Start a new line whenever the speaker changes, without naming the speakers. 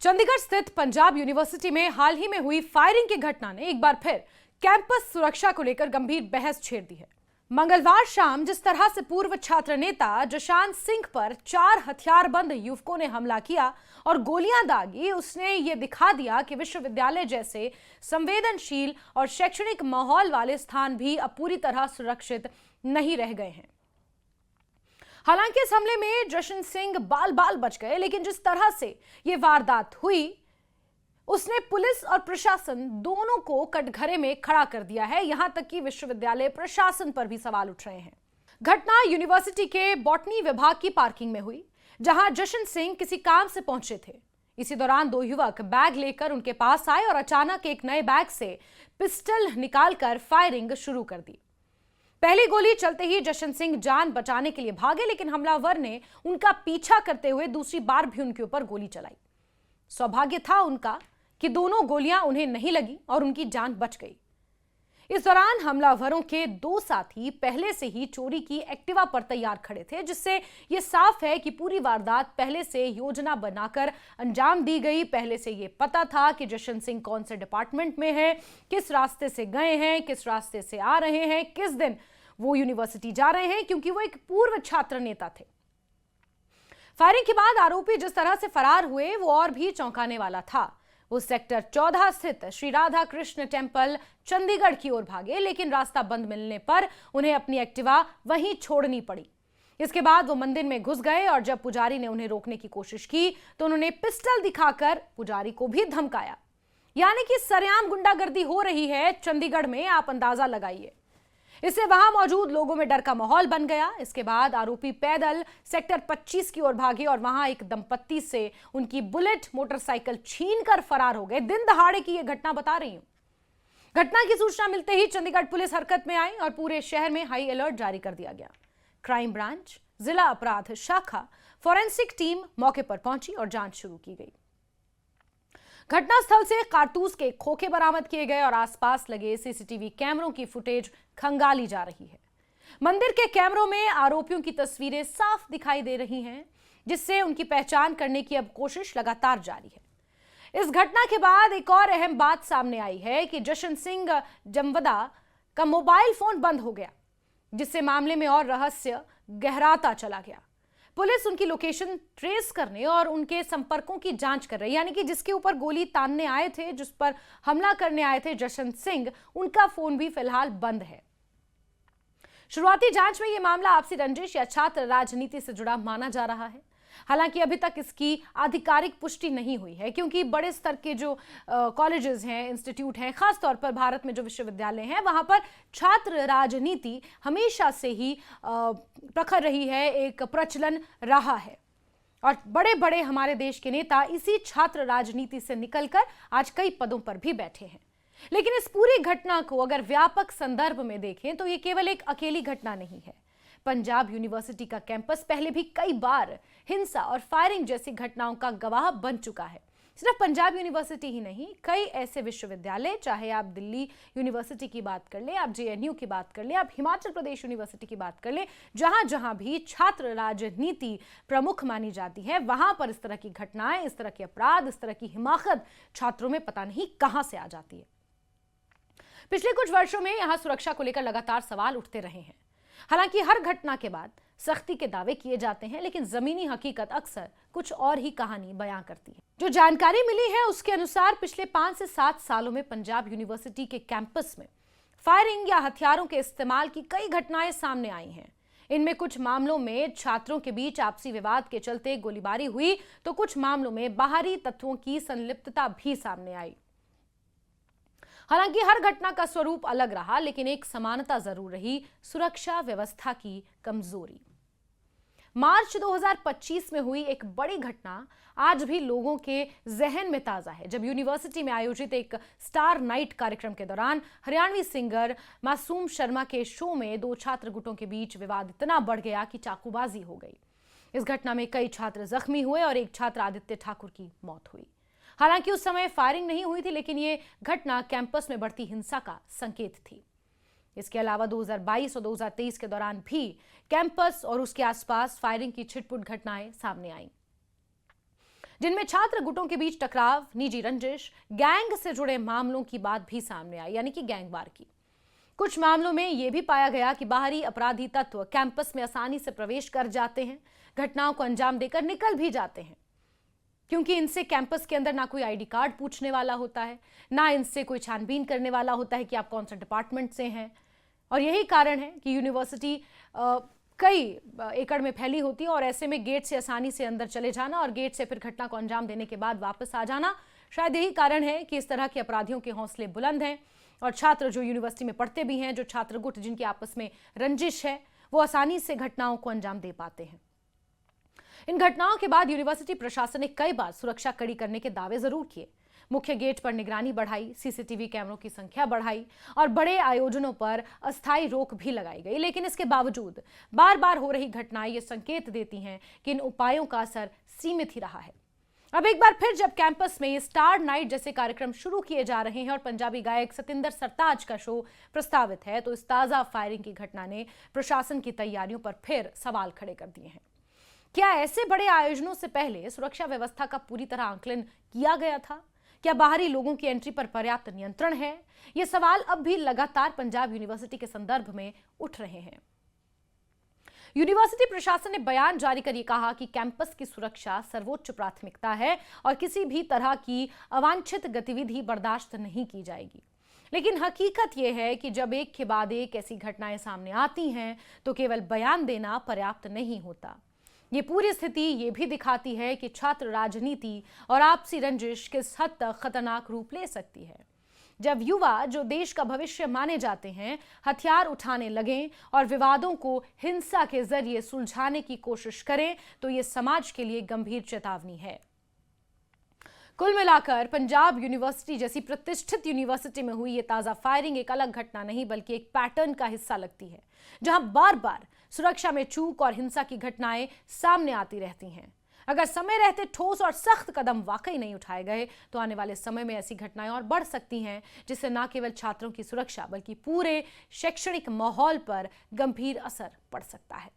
चंडीगढ़ स्थित पंजाब यूनिवर्सिटी में हाल ही में हुई फायरिंग की घटना ने एक बार फिर कैंपस सुरक्षा को लेकर गंभीर बहस छेड़ दी है। मंगलवार शाम जिस तरह से पूर्व छात्र नेता जशांत सिंह पर 4 हथियारबंद युवकों ने हमला किया और गोलियां दागी, उसने ये दिखा दिया कि विश्वविद्यालय जैसे संवेदनशील और शैक्षणिक माहौल वाले स्थान भी अब पूरी तरह सुरक्षित नहीं रह गए हैं। हालांकि इस हमले में जशंत सिंह बाल बाल बच गए, लेकिन जिस तरह से यह वारदात हुई उसने पुलिस और प्रशासन दोनों को कटघरे में खड़ा कर दिया है। यहां तक कि विश्वविद्यालय प्रशासन पर भी सवाल उठ रहे हैं। घटना यूनिवर्सिटी के बॉटनी विभाग की पार्किंग में हुई, जहां जशंत सिंह किसी काम से पहुंचे थे। इसी दौरान 2 युवक बैग लेकर उनके पास आए और अचानक एक नए बैग से पिस्टल निकालकर फायरिंग शुरू कर दी। पहली गोली चलते ही जशंत सिंह जान बचाने के लिए भागे, लेकिन हमलावर ने उनका पीछा करते हुए दूसरी बार भी उनके ऊपर गोली चलाई। सौभाग्य था उनका कि दोनों गोलियां उन्हें नहीं लगी और उनकी जान बच गई। इस दौरान हमलावरों के 2 साथी पहले से ही चोरी की एक्टिवा पर तैयार खड़े थे, जिससे यह साफ है कि पूरी वारदात पहले से योजना बनाकर अंजाम दी गई। पहले से यह पता था कि जशंत सिंह कौन से डिपार्टमेंट में है, किस रास्ते से गए हैं, किस रास्ते से आ रहे हैं, किस दिन वो यूनिवर्सिटी जा रहे हैं, क्योंकि वो एक पूर्व छात्र नेता थे। फायरिंग के बाद आरोपी जिस तरह से फरार हुए वो और भी चौंकाने वाला था। वो सेक्टर 14 स्थित श्री राधा कृष्ण टेम्पल चंडीगढ़ की ओर भागे, लेकिन रास्ता बंद मिलने पर उन्हें अपनी एक्टिवा वहीं छोड़नी पड़ी। इसके बाद वो मंदिर में घुस गए और जब पुजारी ने उन्हें रोकने की कोशिश की तो उन्होंने पिस्टल दिखाकर पुजारी को भी धमकाया। यानी कि सरेआम गुंडागर्दी हो रही है चंडीगढ़ में, आप अंदाजा लगाइए। इससे वहां मौजूद लोगों में डर का माहौल बन गया। इसके बाद आरोपी पैदल सेक्टर 25 की ओर भागे और वहां एक दंपत्ति से उनकी बुलेट मोटरसाइकिल छीनकर फरार हो गए। दिन दहाड़े की यह घटना बता रही हूं। घटना की सूचना मिलते ही चंडीगढ़ पुलिस हरकत में आई और पूरे शहर में हाई अलर्ट जारी कर दिया गया। क्राइम ब्रांच, जिला अपराध शाखा, फॉरेंसिक टीम मौके पर पहुंची और जांच शुरू की गई। घटनास्थल से कारतूस के खोखे बरामद किए गए और आसपास लगे सीसीटीवी कैमरों की फुटेज खंगाली जा रही है। मंदिर के कैमरों में आरोपियों की तस्वीरें साफ दिखाई दे रही हैं, जिससे उनकी पहचान करने की अब कोशिश लगातार जारी है। इस घटना के बाद एक और अहम बात सामने आई है कि जशंत सिंह जमवदा का मोबाइल फोन बंद हो गया, जिससे मामले में और रहस्य गहराता चला गया। पुलिस उनकी लोकेशन ट्रेस करने और उनके संपर्कों की जांच कर रही है। यानी कि जिसके ऊपर गोली तानने आए थे, जिस पर हमला करने आए थे जशंत सिंह, उनका फोन भी फिलहाल बंद है। शुरुआती जांच में यह मामला आपसी रंजिश या छात्र राजनीति से जुड़ा माना जा रहा है। हालांकि अभी तक इसकी आधिकारिक पुष्टि नहीं हुई है, क्योंकि बड़े स्तर के जो कॉलेजेस हैं, इंस्टीट्यूट हैं, खासतौर पर भारत में जो विश्वविद्यालय हैं, वहां पर छात्र राजनीति हमेशा से ही प्रखर रही है, एक प्रचलन रहा है। और बड़े बड़े हमारे देश के नेता इसी छात्र राजनीति से निकलकर आज कई पदों पर भी बैठे हैं। लेकिन इस पूरी घटना को अगर व्यापक संदर्भ में देखें तो ये केवल एक अकेली घटना नहीं है। पंजाब यूनिवर्सिटी का कैंपस पहले भी कई बार हिंसा और फायरिंग जैसी घटनाओं का गवाह बन चुका है। सिर्फ पंजाब यूनिवर्सिटी ही नहीं, कई ऐसे विश्वविद्यालय, चाहे आप दिल्ली यूनिवर्सिटी की बात कर ले, आप जेएनयू की बात कर ले, आप हिमाचल प्रदेश यूनिवर्सिटी की बात कर ले, जहां जहां भी छात्र राजनीति प्रमुख मानी जाती है, वहां पर इस तरह की घटनाएं, इस तरह के अपराध, इस तरह की हिमाकत छात्रों में पता नहीं कहां से आ जाती है। पिछले कुछ वर्षों में यहां सुरक्षा को लेकर लगातार सवाल उठते रहे हैं। हालांकि हर घटना के बाद सख्ती के दावे किए जाते हैं, लेकिन जमीनी हकीकत अक्सर कुछ और ही कहानी बयां करती है। जो जानकारी मिली है उसके अनुसार पिछले 5 से 7 सालों में पंजाब यूनिवर्सिटी के कैंपस में फायरिंग या हथियारों के इस्तेमाल की कई घटनाएं सामने आई हैं। इनमें कुछ मामलों में छात्रों के बीच आपसी विवाद के चलते गोलीबारी हुई, तो कुछ मामलों में बाहरी तत्वों की संलिप्तता भी सामने आई। हालांकि हर घटना का स्वरूप अलग रहा, लेकिन एक समानता जरूर रही, सुरक्षा व्यवस्था की कमजोरी। मार्च 2025 में हुई एक बड़ी घटना आज भी लोगों के जहन में ताजा है, जब यूनिवर्सिटी में आयोजित एक स्टार नाइट कार्यक्रम के दौरान हरियाणवी सिंगर मासूम शर्मा के शो में 2 छात्र गुटों के बीच विवाद इतना बढ़ गया कि चाकूबाजी हो गई। इस घटना में कई छात्र जख्मी हुए और एक छात्र आदित्य ठाकुर की मौत हुई। हालांकि उस समय फायरिंग नहीं हुई थी, लेकिन यह घटना कैंपस में बढ़ती हिंसा का संकेत थी। इसके अलावा 2022 और 2023 के दौरान भी कैंपस और उसके आसपास फायरिंग की छिटपुट घटनाएं सामने आईं। जिनमें छात्र गुटों के बीच टकराव, निजी रंजिश, गैंग से जुड़े मामलों की बात भी सामने आई, यानी कि गैंगवार की। कुछ मामलों में यह भी पाया गया कि बाहरी अपराधी तत्व कैंपस में आसानी से प्रवेश कर जाते हैं, घटनाओं को अंजाम देकर निकल भी जाते हैं, क्योंकि इनसे कैंपस के अंदर ना कोई आईडी कार्ड पूछने वाला होता है, ना इनसे कोई छानबीन करने वाला होता है कि आप कौन सा डिपार्टमेंट से हैं। और यही कारण है कि यूनिवर्सिटी कई एकड़ में फैली होती है और ऐसे में गेट से आसानी से अंदर चले जाना और गेट से फिर घटना को अंजाम देने के बाद वापस आ जाना, शायद यही कारण है कि इस तरह के अपराधियों के हौसले बुलंद हैं और छात्र जो यूनिवर्सिटी में पढ़ते भी हैं, जो छात्र गुट जिनकी आपस में रंजिश है, वो आसानी से घटनाओं को अंजाम दे पाते हैं। इन घटनाओं के बाद यूनिवर्सिटी प्रशासन ने कई बार सुरक्षा कड़ी करने के दावे जरूर किए। मुख्य गेट पर निगरानी बढ़ाई, सीसीटीवी कैमरों की संख्या बढ़ाई और बड़े आयोजनों पर अस्थायी रोक भी लगाई गई। लेकिन इसके बावजूद बार बार हो रही घटनाएं ये संकेत देती हैं कि इन उपायों का असर सीमित ही रहा है। अब एक बार फिर जब कैंपस में स्टार नाइट जैसे कार्यक्रम शुरू किए जा रहे हैं और पंजाबी गायक सतिंदर सरताज का शो प्रस्तावित है, तो इस ताजा फायरिंग की घटना ने प्रशासन की तैयारियों पर फिर सवाल खड़े कर दिए हैं। क्या ऐसे बड़े आयोजनों से पहले सुरक्षा व्यवस्था का पूरी तरह आकलन किया गया था? क्या बाहरी लोगों की एंट्री पर पर्याप्त नियंत्रण है? ये सवाल अब भी लगातार पंजाब यूनिवर्सिटी के संदर्भ में उठ रहे हैं। यूनिवर्सिटी प्रशासन ने बयान जारी कर ये कहा कि कैंपस की सुरक्षा सर्वोच्च प्राथमिकता है और किसी भी तरह की अवांछित गतिविधि बर्दाश्त नहीं की जाएगी। लेकिन हकीकत यह है कि जब एक के बाद एक ऐसी घटनाएं सामने आती हैं तो केवल बयान देना पर्याप्त नहीं होता। ये पूरी स्थिति ये भी दिखाती है कि छात्र राजनीति और आपसी रंजिश किस हद तक खतरनाक रूप ले सकती है। जब युवा, जो देश का भविष्य माने जाते हैं, हथियार उठाने लगें और विवादों को हिंसा के जरिए सुलझाने की कोशिश करें, तो ये समाज के लिए गंभीर चेतावनी है। कुल मिलाकर पंजाब यूनिवर्सिटी जैसी प्रतिष्ठित यूनिवर्सिटी में हुई ये ताजा फायरिंग एक अलग घटना नहीं बल्कि एक पैटर्न का हिस्सा लगती है, जहां बार बार सुरक्षा में चूक और हिंसा की घटनाएं सामने आती रहती हैं। अगर समय रहते ठोस और सख्त कदम वाकई नहीं उठाए गए तो आने वाले समय में ऐसी घटनाएं और बढ़ सकती हैं, जिससे न केवल छात्रों की सुरक्षा बल्कि पूरे शैक्षणिक माहौल पर गंभीर असर पड़ सकता है।